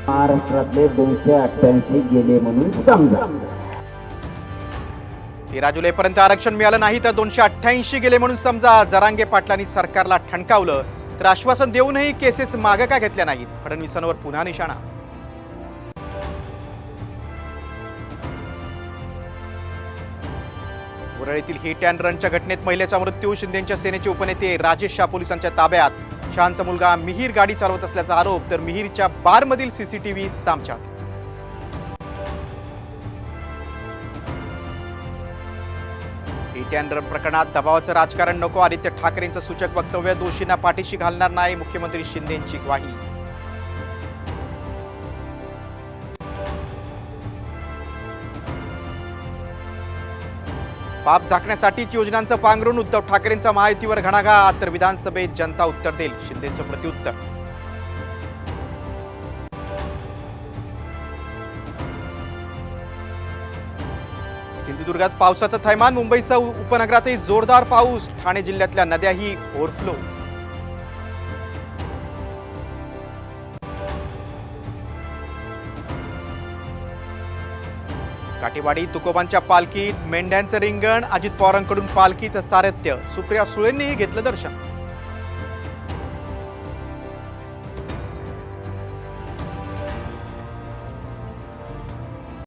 महाराष्ट्रातले 288 गेले म्हणून समजा। 13 जुलैपर्यंत आरक्षण मिळालं नाही तर 288 गेले म्हणून समजा। जरांगे पाटलांनी सरकारला ठणकावलं तर आश्वासन देऊनही केसेस मागे का घेतल्या नाहीत? फडणवीसांवर पुन्हा निशाणा। उरळीतील हिट अँड रनच्या घटनेत महिलेचा मृत्यू। शिंदेंच्या सेनेचे उपनेते राजेश शाह पोलिसांच्या ताब्यात। शहांचा मुलगा मिहीर गाडी चालवत असल्याचा आरोप तर मिहीरच्या बारमधील सीसीटीव्ही सामच्यात। हिट अँड रन प्रकरणात दबावाचं राजकारण नको। आदित्य ठाकरेंचं सूचक वक्तव्य। दोषींना पाठीशी घालणार नाही, मुख्यमंत्री शिंदेंची ग्वाही। पाप झाकण्यासाठीच योजनांचं पांघरून उद्धव ठाकरेंचा महायुतीवर घणाघात तर विधानसभेत जनता उत्तर देईल, शिंदेंचं प्रत्युत्तर। सिंधुदुर्गात पावसाचं थैमान। मुंबईसह उपनगरातही जोरदार पाऊस। ठाणे जिल्ह्यातल्या नद्याही ओव्हरफ्लो। काटेवाडी तुकोबांच्या पालखीत मेंढ्यांचं रिंगण। अजित पवारांकडून पालखीचं सारथ्य। सुप्रिया सुळेंनीही घेतलं दर्शन।